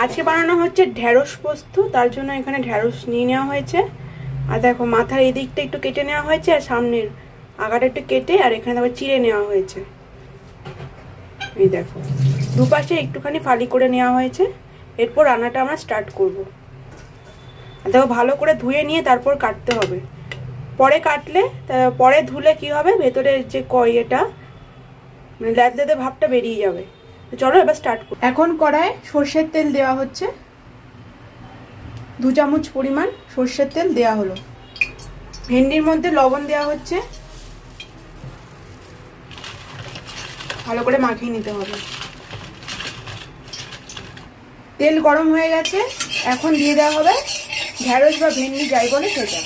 আজকে বানানো হচ্ছে ঢেঁড়স পোস্ত, তার জন্য এখানে ঢেঁড়স নিয়ে নেওয়া হয়েছে। আর দেখো মাথার এই দিকটা একটু কেটে নেওয়া হয়েছে, আর সামনের আগাটা একটু কেটে, আর এখানে আবার চিড়ে নেওয়া হয়েছে। এই দেখো দুপাশে একটুখানি ফালি করে নেওয়া হয়েছে। এরপর রান্নাটা আমরা স্টার্ট করব। দেখো ভালো করে ধুয়ে নিয়ে তারপর কাটতে হবে। পরে কাটলে, পরে ধুলে কি হবে, ভেতরের যে এটা মানে ল্যাদলেদে ভাবটা বেরিয়ে যাবে। চলো এবার স্টার্ট করি। এখন কড়ায় সর্ষের তেল দেওয়া হচ্ছে। 2 চামচ পরিমাণ সর্ষের তেল দেওয়া হলো। ভেন্ডির মধ্যে লবণ দেওয়া হচ্ছে, ভালো করে মাখিয়ে নিতে হবে। তেল গরম হয়ে গেছে, এখন দিয়ে দেওয়া হবে ঢেঁড়স বা ভেন্ডি যাই বলে সেটা।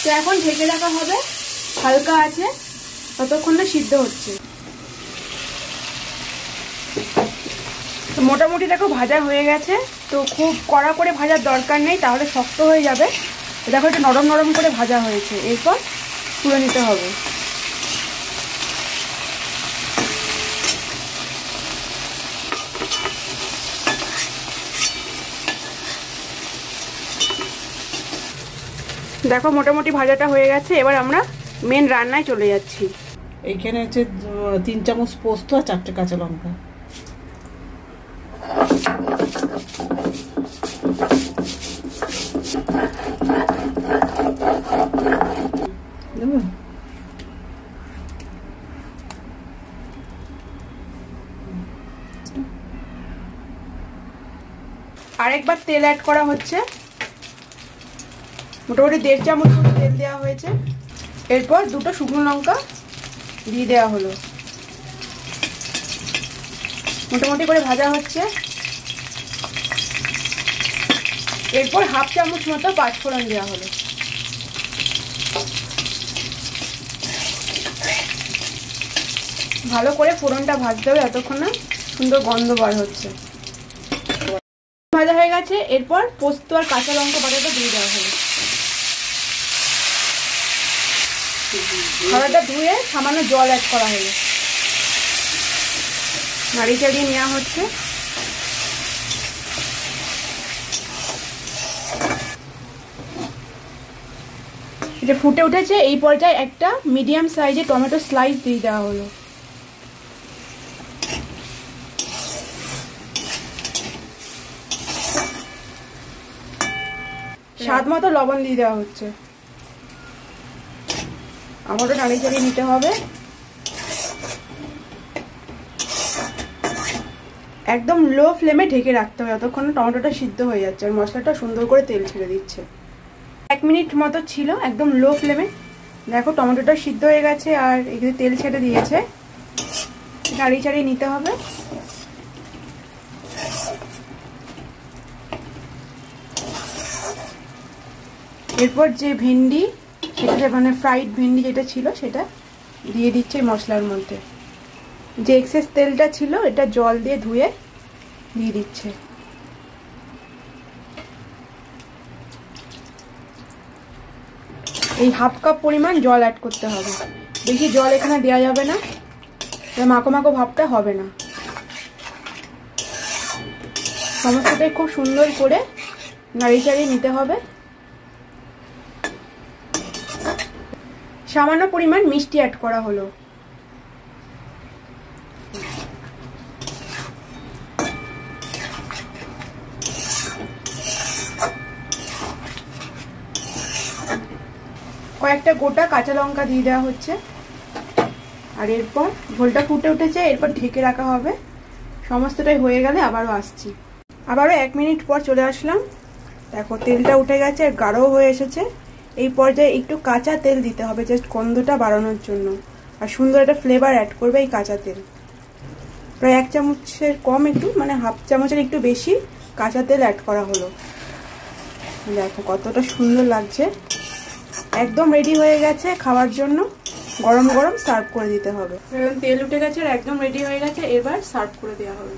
তো এখন ঢেকে রাখা হবে, হালকা আছে ততক্ষণ না সিদ্ধ হচ্ছে। তো মোটামুটি দেখো ভাজা হয়ে গেছে। তো খুব কড়া করে ভাজার দরকার নেই, তাহলে শক্ত হয়ে যাবে। দেখো এটা নরম নরম করে ভাজা হয়েছে, এরপর তুলে নিতে হবে। দেখো মোটামুটি ভাজাটা হয়ে গেছে, এবার আমরা মেন রান্নায় চলে যাচ্ছি। এইখানে হচ্ছে 3 চামচ পোস্ত আর 4টে কাঁচা লঙ্কা। আরেকবার তেল অ্যাড করা হচ্ছে, মোটামুটি 1.5 চামচ তেল দেওয়া হয়েছে। এরপর 2টো শুকনো লঙ্কা দিয়ে দেওয়া হলো, মোটামুটি করে ভাজা হচ্ছে। এরপর 1/2 চামচ মতো পাঁচফোড়ন দেওয়া হলো। ভালো করে ফোড়নটা ভাজতে হবে যতক্ষণ না সুন্দর গন্ধ বার হচ্ছে। ভাজা হয়ে গেছে, এরপর পোস্ত আর কাঁচা লঙ্কা বাটাটা দিয়ে দেওয়া হলো। খাবারটা ধুয়ে সামান্য জল অ্যাড করা হলো, নাড়ি চাড়িয়ে নেওয়া হচ্ছে। এটা ফুটে উঠেছে, এই পর্যায়ে একটা মিডিয়াম সাইজে টমেটো স্লাইস দিয়ে দেওয়া হলো। স্বাদ মতো লবণ দিয়ে দেওয়া হচ্ছে। আমারও নাড়ি চাড়িয়ে নিতে হবে। একদম লো ফ্লেমে ঢেকে রাখতে হবে যতক্ষণ না টমেটোটা সিদ্ধ হয়ে যাচ্ছে আর মশলাটা সুন্দর করে তেল ছেড়ে দিচ্ছে। 1 মিনিট মতো ছিল একদম লো ফ্লেমে। দেখো টমেটোটা সিদ্ধ হয়ে গেছে আর এখানে তেল ছেড়ে দিয়েছে। নাড়ি চাড়িয়ে নিতে হবে। এরপর যে ভেন্ডি, সেটা মানে ফ্রাইড ভেন্ডি যেটা ছিল সেটা দিয়ে দিচ্ছে মশলার মধ্যে। যে এক্সেস তেলটা ছিল এটা জল দিয়ে ধুয়ে দিয়ে দিচ্ছে। এই 1/2 কাপ পরিমাণ জল অ্যাড করতে হবে, বেশি জল এখানে দেওয়া যাবে না, মাখো মাখো ভাবটা হবে না। সমস্তটাই খুব সুন্দর করে নাড়ি চাড়িয়ে নিতে হবে। সামান্য পরিমাণ মিষ্টি অ্যাড করা হলো। কয়েকটা গোটা কাঁচা লঙ্কা দিয়ে দেওয়া হচ্ছে। আর এরপর ঝোলটা ফুটে উঠেছে, এরপর ঢেকে রাখা হবে। সমস্তটাই হয়ে গেলে আবারও আসছি। আবারও 1 মিনিট পর চলে আসলাম। দেখো তেলটা উঠে গেছে, গাঢ় হয়ে এসেছে। এই পর্যায়ে একটু কাঁচা তেল দিতে হবে জাস্ট গন্ধটা বাড়ানোর জন্য, আর সুন্দর একটা ফ্লেভার অ্যাড করবে এই কাঁচা তেল। প্রায় 1 চামচের কম, একটু মানে 1/2 চামচের একটু বেশি কাঁচা তেল অ্যাড করা হলো। দেখো কতটা সুন্দর লাগছে। একদম রেডি হয়ে গেছে খাওয়ার জন্য। গরম গরম সার্ভ করে দিতে হবে। তেল উঠে গেছে আর একদম রেডি হয়ে গেছে, এবার সার্ভ করে দেওয়া হবে।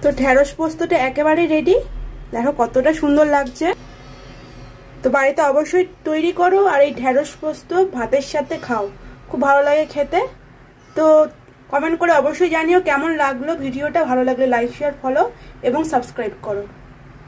তো ঢেঁড়স পোস্তটা একেবারে রেডি, দেখো কতটা সুন্দর লাগছে। তো বাড়িতে অবশ্যই তৈরি করো, আর এই ঢেঁড়স পোস্ত ভাতের সাথে খাও, খুব ভালো লাগে খেতে। তো কমেন্ট করে অবশ্যই জানিও কেমন লাগলো ভিডিওটা। ভালো লাগলে লাইক শেয়ার ফলো এবং সাবস্ক্রাইব করো।